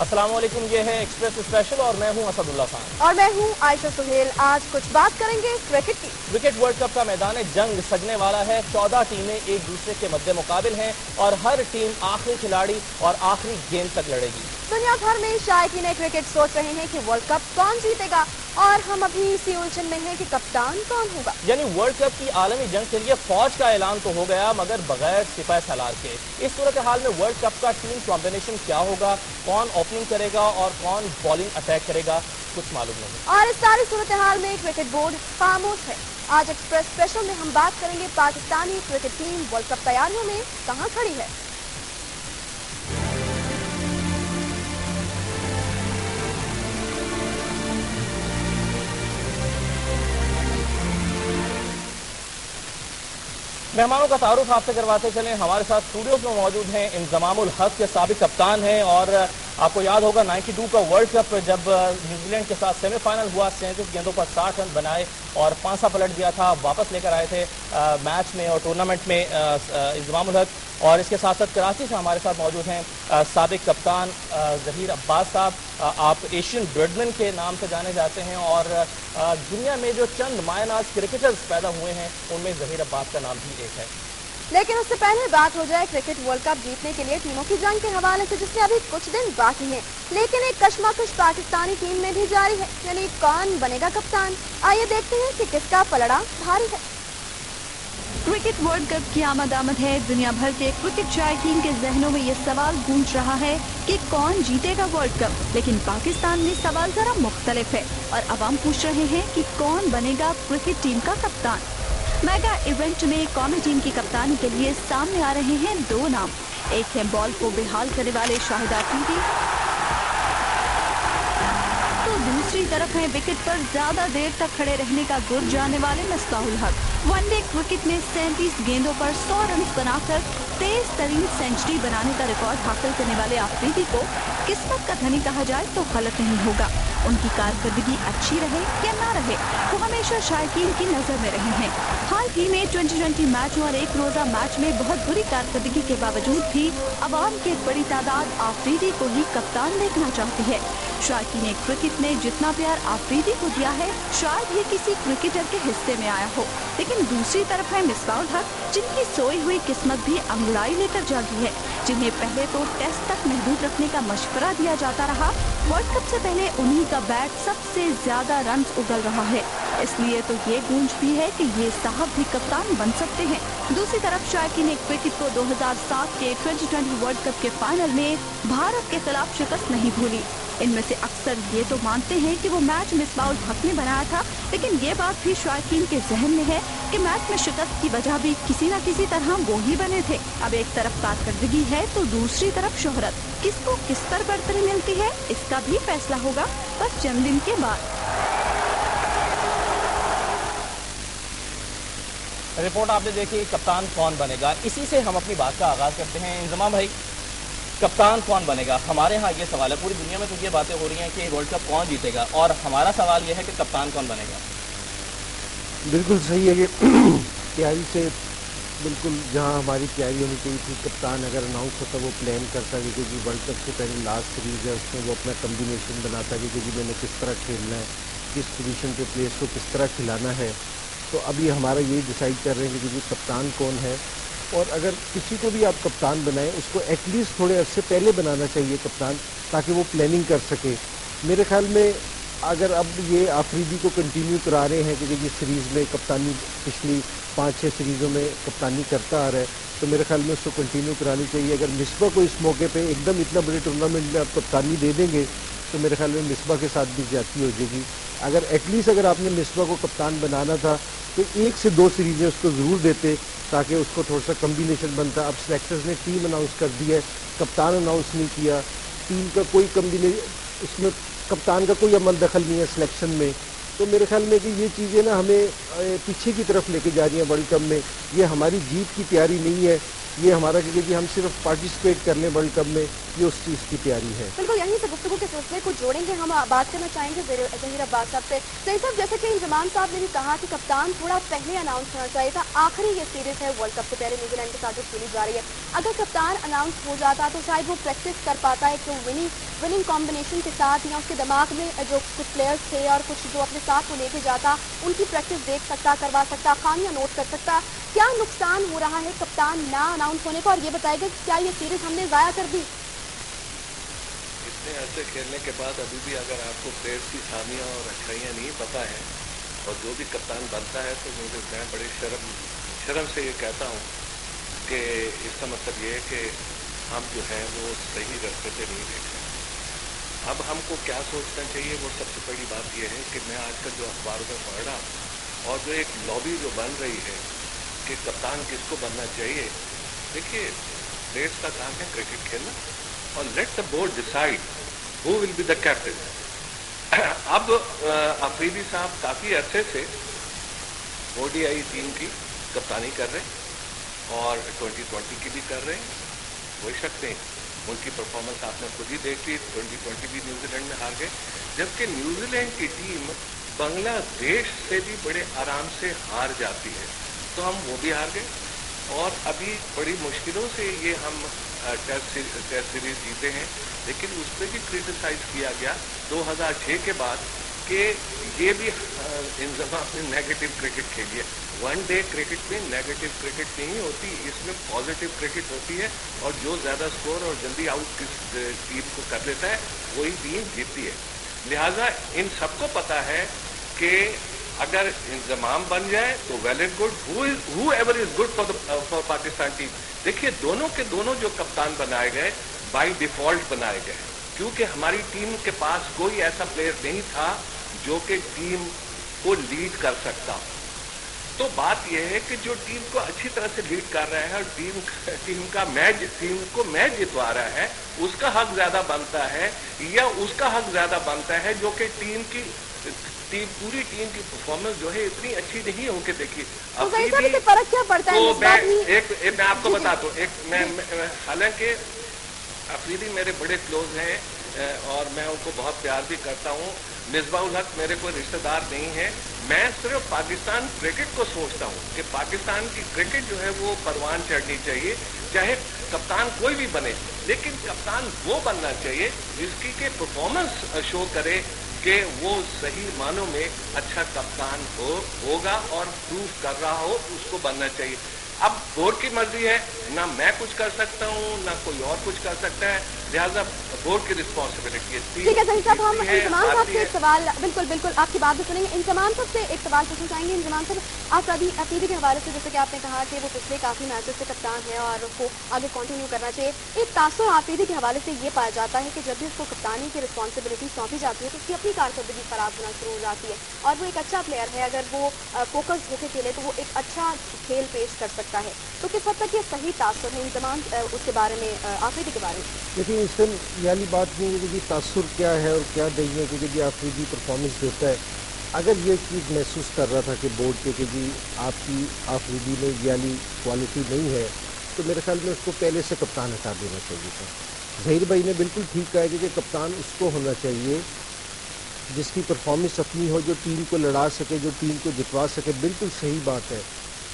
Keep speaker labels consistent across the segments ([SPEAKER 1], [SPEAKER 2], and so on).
[SPEAKER 1] अस्सलाम वालेकुम, ये है एक्सप्रेस स्पेशल और मैं हूं असदुल्ला खान
[SPEAKER 2] और मैं हूं आयशा सुहेल। आज कुछ बात करेंगे क्रिकेट की।
[SPEAKER 1] क्रिकेट वर्ल्ड कप का मैदान जंग सजने वाला है। 14 टीमें एक दूसरे के मद्दे मुकाबिल हैं और हर टीम आखिरी खिलाड़ी और आखिरी गेंद तक लड़ेगी।
[SPEAKER 2] दुनिया भर में शायकीन क्रिकेट सोच रहे हैं कि वर्ल्ड कप कौन जीतेगा और हम अभी इसी उलझन में हैं कि कप्तान कौन होगा।
[SPEAKER 1] यानी वर्ल्ड कप की आलमी जंग के लिए फौज का ऐलान तो हो गया मगर बगैर सिपाह सलार के। इस सूरत हाल में वर्ल्ड कप का टीम कॉम्बिनेशन क्या होगा, कौन ओपनिंग करेगा और कौन बॉलिंग अटैक करेगा, कुछ मालूम नहीं।
[SPEAKER 2] और इस सारी सूरत हाल में क्रिकेट बोर्ड खामोश है। आज एक्सप्रेस स्पेशल में हम बात करेंगे Pakistani cricket team world cup तैयारियों में कहां खड़ी है।
[SPEAKER 1] मेहमानों का तारुफ आपसे करवाते चलें। हमारे साथ स्टूडियो में मौजूद हैं इंजमामुल हक के साबिक कप्तान हैं और आपको याद होगा 92 का वर्ल्ड कप जब न्यूजीलैंड के साथ सेमीफाइनल हुआ, 37 गेंदों पर 60 रन बनाए और पांसा पलट दिया था, वापस लेकर आए थे मैच में और टूर्नामेंट में इंजमामुल हक। और इसके साथ साथ कराची से हमारे साथ मौजूद हैं साबिक कप्तान जहीर अब्बास साहब। आप एशियन ब्रेडमैन के नाम से जाने जाते हैं और दुनिया में जो चंद मायनाज क्रिकेटर्स पैदा हुए हैं उनमें जहीर अब्बास का नाम भी एक है।
[SPEAKER 2] लेकिन उससे पहले बात हो जाए क्रिकेट वर्ल्ड कप जीतने के लिए टीमों की जंग के हवाले से, जिसमें अभी कुछ दिन बाकी हैं। लेकिन एक कशमकश पाकिस्तानी टीम में भी जारी है, यानी कौन बनेगा कप्तान। आइए देखते हैं कि किसका पलड़ा भारी है।
[SPEAKER 3] क्रिकेट वर्ल्ड कप की आमद है। दुनिया भर के क्रिकेट शायकीन के जहनों में ये सवाल गूंज रहा है कि कौन जीतेगा वर्ल्ड कप। लेकिन पाकिस्तान में सवाल जरा मुख्तलिफ है और अवाम पूछ रहे हैं कि कौन बनेगा क्रिकेट टीम का कप्तान। मेगा इवेंट में कौमी टीम की कप्तानी के लिए सामने आ रहे हैं दो नाम। एक है बॉल को बेहाल करने वाले शाहिद अफरीदी, तो दूसरी तरफ है विकेट पर ज्यादा देर तक खड़े रहने का गुर जाने वाले मिसबाहुल हक। वनडे क्रिकेट में 37 गेंदों पर 100 रन बनाकर तेज तरीन सेंचुरी बनाने का रिकॉर्ड हासिल करने वाले अफरीदी को किस्मत का धनी कहा जाए तो गलत नहीं होगा। उनकी कारकर्दगी अच्छी रहे या ना रहे, वो हमेशा शायकीन की नजर में रहे हैं। हाल ही में 2020 मैचों और एक रोजा मैच में बहुत बुरी कारकर्दगी के बावजूद भी अवाम की एक बड़ी तादाद अफरीदी को ही कप्तान देखना चाहती है। शायकीन क्रिकेट ने जितना प्यार अफरीदी को दिया है शायद ही किसी क्रिकेटर के हिस्से में आया हो। लेकिन दूसरी तरफ है मिसबाहुल हक, जिनकी सोई हुई किस्मत भी अंगड़ाई लेकर जागी है, जिन्हें पहले तो टेस्ट तक महदूद रखने का मशवरा दिया जाता रहा। वर्ल्ड कप से पहले उन्हीं का बैट सबसे ज्यादा रन उगल रहा है, इसलिए तो ये गूंज भी है कि ये साहब भी कप्तान बन सकते हैं। दूसरी तरफ शायकीन क्रिकेट को 2007 के 2020 वर्ल्ड कप के फाइनल में भारत के खिलाफ शिकस्त नहीं भूली। इनमें से अक्सर ये तो मानते हैं कि वो मैच मिसबाहुल हक ने बनाया था, लेकिन ये बात भी शायकीन के जहन में है कि मैच में शिकस्त की वजह भी किसी न किसी तरह वो ही बने थे। अब एक तरफ कारकर्दगी है तो दूसरी तरफ शोहरत, किसको किस पर बरतरी मिलती है इसका भी फैसला होगा बस चंद दिन के बाद।
[SPEAKER 1] रिपोर्ट आपने देखी, कप्तान कौन बनेगा, इसी से हम अपनी बात का आगाज करते हैं। इंजमाम भाई, कप्तान कौन बनेगा? हमारे यहाँ ये सवाल है, पूरी दुनिया में तो ये बातें हो रही हैं कि वर्ल्ड कप कौन जीतेगा, और हमारा सवाल ये है कि कप्तान कौन बनेगा।
[SPEAKER 4] बिल्कुल सही है कि तैयारी से बिल्कुल जहाँ हमारी तैयारी होनी चाहिए थी, कप्तान अगर अनाउंस होता वो प्लान कर सके, क्योंकि वर्ल्ड कप से पहले लास्ट सीरीज है उसमें वो अपना कम्बिनेशन बनाता है कि मैंने किस तरह खेलना है, किस पोजीशन पे प्लेयर्स को किस तरह खिलाना है। तो अभी हमारा यही डिसाइड कर रहे हैं कि कप्तान कौन है, और अगर किसी को भी आप कप्तान बनाएं उसको एटलीस्ट थोड़े अर्से पहले बनाना चाहिए कप्तान, ताकि वो प्लानिंग कर सके। मेरे ख्याल में अगर अब ये अफरीदी को कंटिन्यू करा रहे हैं क्योंकि ये सीरीज़ में कप्तानी पिछली 5-6 सीरीज़ों में कप्तानी करता आ रहा है, तो मेरे ख्याल में उसको कंटिन्यू करानी चाहिए। अगर मिसबा को इस मौके पे एकदम इतना बड़े टूर्नामेंट में आप कप्तानी दे देंगे तो मेरे ख्याल में मिसबा के साथ भी ज्यादती हो जाएगी। अगर एटलीस्ट अगर आपने मिसबा को कप्तान बनाना था तो 1 से 2 सीरीज़ें उसको ज़रूर देते ताकि उसको थोड़ा सा कम्बिनेशन बनता। अब सेलेक्टर्स ने टीम अनाउंस कर दी है, कप्तान अनाउंस नहीं किया, टीम का कोई कम्बिनेशन, उसमें कप्तान का कोई अमल दखल नहीं है सिलेक्शन में। तो मेरे ख्याल में कि ये चीज़ें ना हमें पीछे की तरफ लेके जा रही हैं वर्ल्ड कप में। ये हमारी जीत की तैयारी नहीं है, ये हमारा क्योंकि हम सिर्फ पार्टिसिपेट कर लें वर्ल्ड कप में, ये उस चीज़ की तैयारी है।
[SPEAKER 2] बिल्कुल, यहीं से गुफ्तगू के सिलसिले को जोड़ेंगे। हम बात करना चाहेंगे ज़हीर अब्बास साहब से। ज़हीर साहब, जैसे कि इंजमाम साहब ने भी कहा कि कप्तान थोड़ा पहले अनाउंस होना चाहिए था। आखिरी ये सीरीज़ है वर्ल्ड कप से पहले न्यूजीलैंड के साथ जो खेली जा रही है, अगर कप्तान अनाउंस हो जाता तो शायद वो प्रैक्टिस कर पाता है कि विनिंग कॉम्बिनेशन के साथ, या उसके दिमाग में जो कुछ प्लेयर्स थे और कुछ जो अपने साथ वो लेके जाता, उनकी प्रैक्टिस देख सकता, करवा सकता, खामियां नोट कर सकता। क्या नुकसान हो रहा है कप्तान ना अनाउंस होने का, और ये बताएगा कि क्या ये सीरीज़ हमने ज़ाया कर दी?
[SPEAKER 5] इतने ऐसे खेलने के बाद अभी भी अगर आपको प्लेयर्स की खामियां और अच्छाइयां नहीं पता है और जो भी कप्तान बनता है, तो मैं बड़े शर्म से ये कहता हूँ कि इसका मतलब ये है कि हम जो है वो सही रास्ते पे नहीं देख रहे। अब हमको क्या सोचना चाहिए, वो सबसे बड़ी बात यह है कि मैं आजकल जो अखबारों में पढ़ रहा हूँ और जो एक लॉबी जो बन रही है कि कप्तान किसको बनना चाहिए, देखिए प्लेयर्स का काम है क्रिकेट खेलना और let the board decide who will be the captain. अब अफरीदी साहब काफी अरसे से ओडीआई टीम की कप्तानी कर रहे हैं और 2020 की भी कर रहे हैं, कोई शक नहीं। उनकी परफॉर्मेंस आपने खुद ही देख ली, 2020 भी न्यूजीलैंड में हार गए, जबकि न्यूजीलैंड की टीम बांग्लादेश से भी बड़े आराम से हार जाती है, तो हम वो भी हार गए। और अभी बड़ी मुश्किलों से ये हम टेस्ट सीरीज जीते हैं, लेकिन उस पर भी क्रिटिसाइज किया गया 2006 के बाद कि ये भी इंजमाम ने नेगेटिव क्रिकेट खेली है। वन डे क्रिकेट में नेगेटिव क्रिकेट नहीं होती, इसमें पॉजिटिव क्रिकेट होती है और जो ज्यादा स्कोर और जल्दी आउट किस टीम को कर लेता है वही टीम जीतती है। लिहाजा इन सबको पता है कि अगर इंजमाम बन जाए तो well and good, who ever is good for Pakistan team. देखिए दोनों के दोनों जो कप्तान बनाए गए बाय डिफॉल्ट बनाए गए, क्योंकि हमारी टीम के पास कोई ऐसा प्लेयर नहीं था जो कि टीम को लीड कर सकता। तो बात यह है कि जो टीम को अच्छी तरह से लीड कर रहा है और टीम को मैच जितवा रहा है, उसका हक ज्यादा बनता है या उसका हक ज्यादा बनता है जो कि पूरी टीम की परफॉर्मेंस जो है इतनी अच्छी नहीं होके देखी।
[SPEAKER 2] तो फर्क क्या पड़ता है?
[SPEAKER 5] मैं आपको बता दूं, हालांकि अफरीदी मेरे बड़े क्लोज हैं और मैं उनको बहुत प्यार भी करता हूं। मिसबाह उल हक मेरे कोई रिश्तेदार नहीं है, मैं सिर्फ पाकिस्तान क्रिकेट को सोचता हूं कि पाकिस्तान की क्रिकेट जो है वो परवान चढ़नी चाहिए, चाहे कप्तान कोई भी बने, लेकिन कप्तान वो बनना चाहिए जिसकी के परफॉर्मेंस शो करे कि वो सही मानों में अच्छा कप्तान होगा और प्रूव कर रहा हो, उसको बनना चाहिए। अब बोर्ड की मर्जी है, ना मैं कुछ कर सकता हूँ ना कोई और कुछ कर सकता है, लिहाजा बोर्ड की रिस्पॉन्सिबिलिटी है।
[SPEAKER 2] ठीक है ज़हीर साहब, हम इंजमाम साहब से एक सवाल, बिल्कुल आपकी बात भी सुनेंगे। इंजमाम साहब से एक सवाल पूछना चाहेंगे। इंजमाम साहब, आप अफरीदी के हवाले से जैसे कि आपने कहा कि वो पिछले काफी मैचेस से कप्तान है और उसको आगे कंटिन्यू करना चाहिए, एक तासुर अफरीदी के हवाले से ये पाया जाता है कि जब भी उसको कप्तानी की रिस्पॉन्सिबिलिटी सौंपी जाती है तो उसकी अपनी कारकर्दगी खराब होना शुरू हो जाती है और वो एक अच्छा प्लेयर है, अगर वो फोकस होकर खेले तो वो एक अच्छा खेल पेश कर सकता है। तो किस हद तक ये सही तासुर है इंजमाम उसके बारे में, अफरीदी के बारे में?
[SPEAKER 4] लेकिन इसमें यानी बात नहीं है कि तासुर क्या है और क्या नहीं है, क्योंकि जी अफरीदी परफॉर्मेंस देता है। अगर ये चीज़ महसूस कर रहा था कि बोर्ड पे कि जी आपकी अफरीदी में यानी क्वालिटी नहीं है, तो मेरे ख्याल में उसको पहले से कप्तान हटा देना चाहिए था। ज़हीर भाई ने बिल्कुल ठीक कहा कि कप्तान उसको होना चाहिए जिसकी परफॉर्मेंस अपनी हो, जो टीम को लड़ा सके, जो टीम को जितवा सके। बिल्कुल सही बात है,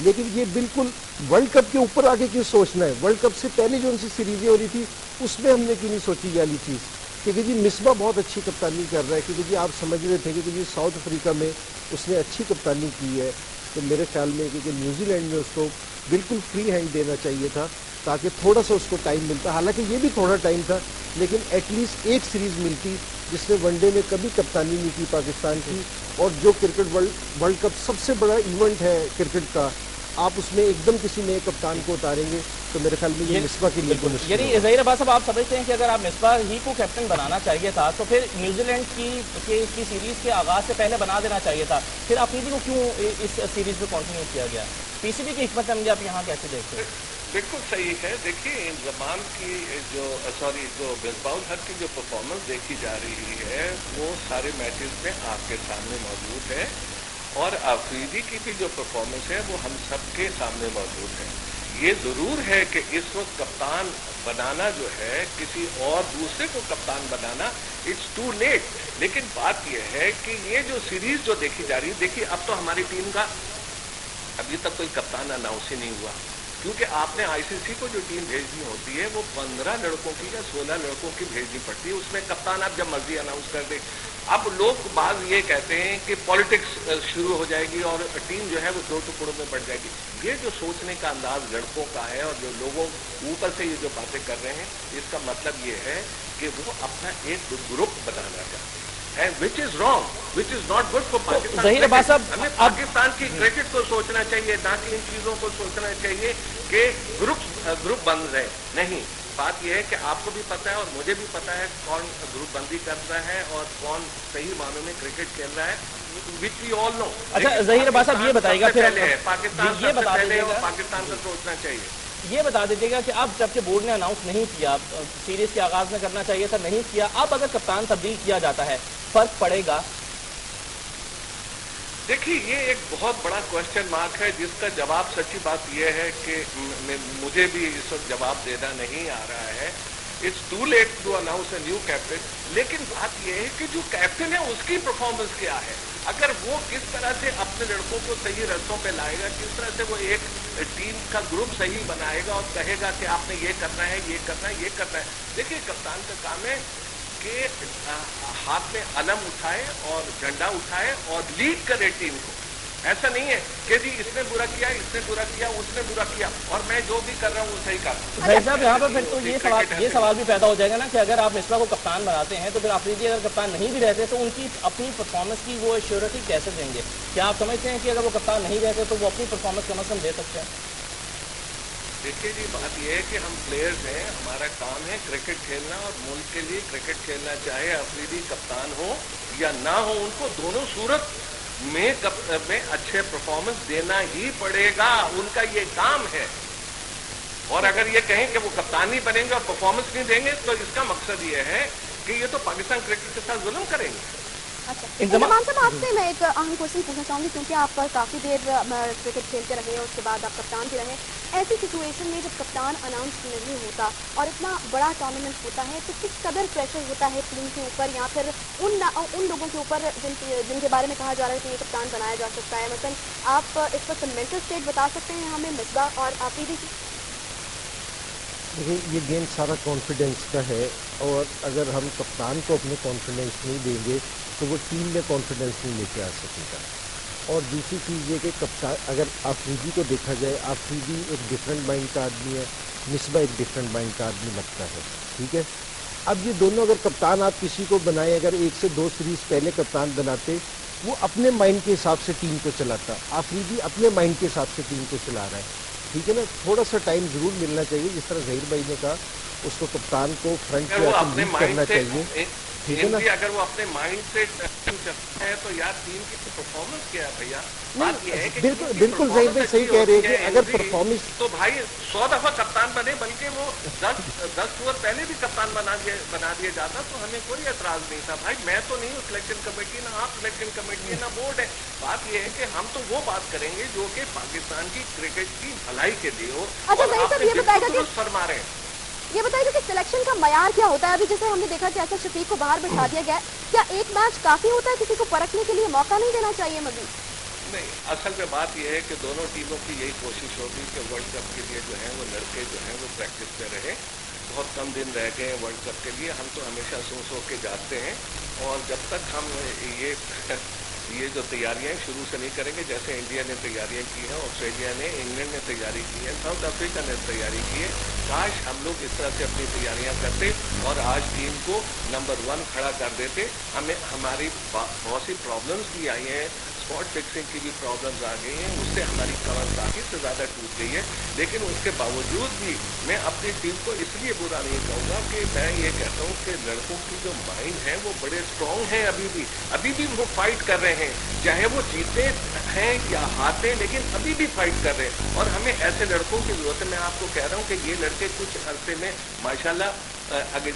[SPEAKER 4] लेकिन ये बिल्कुल वर्ल्ड कप के ऊपर आके क्यों सोचना है? वर्ल्ड कप से पहले जो उनसी सीरीजें हो रही थी उसमें हमने क्यों नहीं सोची ये वाली चीज़? क्योंकि जी मिसबा बहुत अच्छी कप्तानी कर रहा है, क्योंकि जी आप समझ रहे थे कि जी साउथ अफ्रीका में उसने अच्छी कप्तानी की है, तो मेरे ख्याल में क्योंकि न्यूजीलैंड में उसको बिल्कुल फ्री हैंड देना चाहिए था ताकि थोड़ा सा उसको टाइम मिलता। हालांकि ये भी थोड़ा टाइम था, लेकिन एटलीस्ट एक सीरीज़ मिलती जिसने वनडे में कभी कप्तानी नहीं की पाकिस्तान की। और जो क्रिकेट वर्ल्ड कप सबसे बड़ा इवेंट है क्रिकेट का, आप उसमें एकदम किसी नए कप्तान को उतारेंगे तो मेरे ख्याल में ये मिसबा के लिए
[SPEAKER 1] यानी ज़हीर अब्बास साहब, आप समझते हैं कि अगर आप मिसबा ही को कैप्टन बनाना चाहिए था तो फिर न्यूजीलैंड की सीरीज के आगाज से पहले बना देना चाहिए था, फिर अफरीदी को क्यों इस सीरीज में कंटिन्यू किया गया? पीसीबी की हिकमत अमली आप यहाँ कैसे देखते हैं?
[SPEAKER 5] बिल्कुल सही है। देखिए इंजमाम की जो मिसबाह उल हक की जो परफॉर्मेंस देखी जा रही है वो सारे मैचेस में आपके सामने मौजूद है और अफरीदी की भी जो परफॉर्मेंस है वो हम सबके सामने मौजूद है। ये जरूर है कि इस वक्त कप्तान बनाना जो है, किसी और दूसरे को कप्तान बनाना, इट्स टू लेट। लेकिन बात यह है कि ये जो सीरीज जो देखी जा रही है, देखिए अब तो हमारी टीम का अभी तक कोई कप्तान अनाउंस ही नहीं हुआ, क्योंकि आपने आईसीसी को जो टीम भेजनी होती है वो 15 लड़कों की या 16 लड़कों की भेजनी पड़ती है, उसमें कप्तान आप जब मर्जी अनाउंस कर दे। अब लोग बाज ये कहते हैं कि पॉलिटिक्स शुरू हो जाएगी और टीम जो है वो दो टुकड़ों में बढ़ जाएगी। ये जो सोचने का अंदाज लड़कों का है और जो लोगों ऊपर से ये जो बातें कर रहे हैं, इसका मतलब ये है कि वो अपना एक ग्रुप बनाना चाहते हैं, which is wrong, which is not good for Pakistan. हमें पाकिस्तान की क्रिकेट को सोचना चाहिए, ना कि इन चीजों को सोचना चाहिए कि ग्रुप बन रहे। नहीं, बात यह है कि आपको भी पता है और मुझे भी पता है कौन ग्रुप बंदी कर रहा है और कौन सही मानों में क्रिकेट खेल रहा है, विच वी ऑल नो।
[SPEAKER 1] अच्छा ज़हीर अब्बास साहब ये बताइएगा फिर
[SPEAKER 5] पाकिस्तान
[SPEAKER 1] ये बता दीजिएगा,
[SPEAKER 5] और पाकिस्तान को सोचना चाहिए।
[SPEAKER 1] ये बता दीजिएगा कि अब जबकि बोर्ड ने अनाउंस नहीं किया, सीरीज के आगाज में करना चाहिए था, नहीं किया, अब अगर कप्तान तब्दील किया जाता है फर्क पड़ेगा?
[SPEAKER 5] देखिए, ये एक बहुत बड़ा क्वेश्चन मार्क है जिसका जवाब सच्ची बात यह है कि मुझे भी इस वक्त जवाब देना नहीं आ रहा है। It's too late to announce a new captain. लेकिन बात यह है कि जो कैप्टन है उसकी परफॉर्मेंस क्या है, अगर वो किस तरह से अपने लड़कों को सही रस्तों पे लाएगा, किस तरह से वो एक टीम का ग्रुप सही बनाएगा और कहेगा कि आपने ये करना है, ये करना है, ये करना है। देखिए, कप्तान का काम है कि हाथ में अलम उठाए और झंडा उठाए और लीड करे टीम को। ऐसा नहीं है कि जी इसने बुरा किया, इसने बुरा किया, उसने बुरा किया और मैं जो भी कर रहा हूँ वो सही कर रहा हूँ।
[SPEAKER 1] भाई साहब, यहाँ पर फिर तो ये सवाल भी पैदा हो जाएगा ना कि अगर आप मिसबा को कप्तान बनाते हैं तो फिर अफरीदी अगर कप्तान नहीं भी रहते तो उनकी अपनी परफॉर्मेंस की वो श्योरिटी कैसे देंगे? क्या आप समझते हैं कि अगर वो कप्तान नहीं रहते तो वो अपनी परफॉर्मेंस कम से कम दे सकते हैं?
[SPEAKER 5] देखिए जी, बात यह है कि हम प्लेयर्स हैं, हमारा काम है क्रिकेट खेलना और मुल्क के लिए क्रिकेट खेलना, चाहे अफरीदी कप्तान हो या ना हो, उनको दोनों सूरत में अच्छे परफॉर्मेंस देना ही पड़ेगा, उनका ये काम है। और अगर ये कहें कि वो कप्तान ही बनेंगे और परफॉर्मेंस नहीं देंगे तो इसका मकसद ये है कि ये तो पाकिस्तान क्रिकेट के साथ जुल्म करेंगे।
[SPEAKER 2] अच्छा, इमाम साहब, आपसे मैं एक अहम क्वेश्चन पूछना चाहूंगी, क्योंकि आप काफ़ी देर क्रिकेट खेलते रहे और उसके बाद आप कप्तान भी रहे। ऐसी सिचुएशन में जब कप्तान अनाउंस नहीं होता और इतना बड़ा टूर्नामेंट होता है तो किस कदर प्रेशर होता है टीम के ऊपर या फिर उन लोगों के ऊपर जिनके बारे में कहा जा रहा है कि ये कप्तान बनाया जा सकता है? मतलब आप इस वक्त मेंटल स्टेट बता सकते हैं हमें मिसबा और आफरीदी की?
[SPEAKER 4] देखिए, ये गेम सारा कॉन्फिडेंस का है और अगर हम कप्तान को अपने कॉन्फिडेंस नहीं देंगे तो वो टीम में कॉन्फिडेंस नहीं लेके आ सकेगा। और दूसरी चीज़ ये कि कप्तान, अगर आफरीदी को देखा जाए, आफरीदी एक डिफरेंट माइंड का आदमी है, मिसबा एक डिफरेंट माइंड का आदमी लगता है, ठीक है। अब ये दोनों अगर कप्तान आप किसी को बनाए, अगर 1 से 2 सीरीज पहले कप्तान बनाते, वो अपने माइंड के हिसाब से टीम को चलाता, आफरीदी अपने माइंड के हिसाब से टीम को चला रहा है, ठीक है ना। थोड़ा सा टाइम जरूर मिलना चाहिए, जिस तरह ज़हीर भाई ने कहा, उसको कप्तान को फ्रंट पे आके लीड करना चाहिए, ठीक है ना।
[SPEAKER 5] अगर वो अपने माइंड से है तो यार टीम की परफॉर्मेंस क्या है भैया? बात ये है कि
[SPEAKER 4] बिल्कुल ज़हीर भाई सही कह रहे हैं कि अगर परफॉर्मेंस
[SPEAKER 5] तो भाई 100 दफा कप्तान बने, बल्कि वो 10 ओवर पहले भी कप्तान बना दिया जाता तो हमें कोई एतराज नहीं था। भाई मैं तो नहीं हूँ सिलेक्शन कमेटी, ना आप सिलेक्शन कमेटी है, ना बोर्ड है। बात ये है कि हम तो वो बात करेंगे जो कि पाकिस्तान की क्रिकेट की भलाई के लिए हो। फरमा रहे हैं,
[SPEAKER 2] ये बताइए कि सिलेक्शन का मयार क्या होता है? अभी जैसे हमने देखा कि ऐसा शफीक को बाहर बैठा दिया गया, क्या एक मैच काफी होता है? किसी को परखने के लिए मौका नहीं देना चाहिए मजीद?
[SPEAKER 5] नहीं, असल में बात यह है कि दोनों टीमों की यही कोशिश होगी कि वर्ल्ड कप के लिए जो है वो लड़के जो हैं वो प्रैक्टिस पे रहे। बहुत कम दिन रह गए हैं वर्ल्ड कप के लिए, हम तो हमेशा सो के जाते हैं और जब तक हम ये जो तैयारियां शुरू से नहीं करेंगे, जैसे इंडिया ने तैयारियां की हैं, ऑस्ट्रेलिया ने, इंग्लैंड ने तैयारी की है, साउथ अफ्रीका ने तैयारी की है, काश हम लोग इस तरह से अपनी तैयारियां करते और आज टीम को नंबर 1 खड़ा कर देते। हमारी बहुत सी प्रॉब्लम्स भी आई हैं, स्पॉट फिक्सिंग की भी प्रॉब्लम्स आ गई हैं, उससे हमारी कमर काफी से ज्यादा टूट गई है। लेकिन उसके बावजूद भी मैं अपनी टीम को इसलिए बुरा नहीं कहूँगा कि मैं ये कहता हूँ कि लड़कों की जो माइंड है वो बड़े स्ट्रांग हैं, अभी भी वो फाइट कर रहे हैं, चाहे वो जीते हैं या हारते, लेकिन अभी भी फाइट कर रहे हैं। और हमें ऐसे लड़कों की जरूरत है। मैं आपको कह रहा हूँ कि ये लड़के कुछ अरसे में माशाल्लाह अगर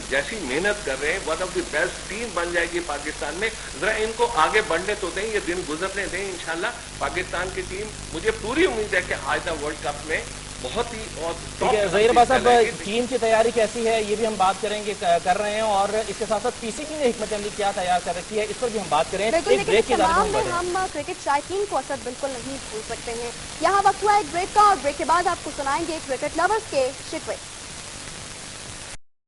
[SPEAKER 5] जैसी मेहनत कर रहे हैं, one of the best team बन जाएगी पाकिस्तान में। जरा इनको आगे बढ़ने तो दें, ये दिन गुजरने दें। इंशाल्लाह पाकिस्तान की टीम, मुझे पूरी उम्मीद है कि आइंदा वर्ल्ड कप में बहुत ही और
[SPEAKER 1] ठीक है ज़हीर अब्बास साहब, टीम की तैयारी कैसी है ये भी हम बात करेंगे, कर रहे हैं, और इसके साथ साथ पीसीबी ने हिकमत अमली क्या तैयार कर रखी है इस पर भी हम बात करें।
[SPEAKER 2] बिल्कुल,
[SPEAKER 1] एक ब्रेक की
[SPEAKER 2] तमाम में हम क्रिकेट शायकीन को असद बिल्कुल नहीं भूल सकते हैं। यहाँ वक्त हुआ एक ब्रेक का, और ब्रेक के बाद आपको सुनाएंगे क्रिकेट लवर्स के शिकवे।